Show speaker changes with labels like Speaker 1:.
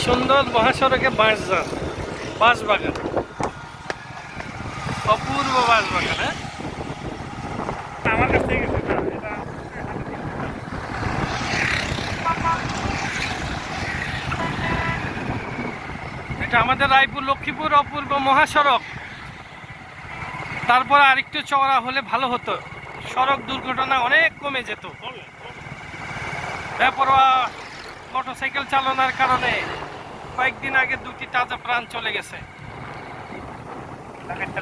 Speaker 1: সুন্দর মহাসড়কে বাঁশবাগান, অপূর্ব বাঁশবাগান। হ্যাঁ,
Speaker 2: আমার কাছ থেকে গেছে
Speaker 1: এটা আমাদের রায়পুর লক্ষ্মীপুর অপূর্ব মহাসড়ক। তারপর আরেকটু চওড়া হলে ভালো হতো, সড়ক দুর্ঘটনা অনেক কমে যেত। বেপরোয়া মোটরসাইকেল চালানোর কারণে কয়েকদিন আগে 2টি তাজা প্রাণ চলে গেছে।
Speaker 2: এটা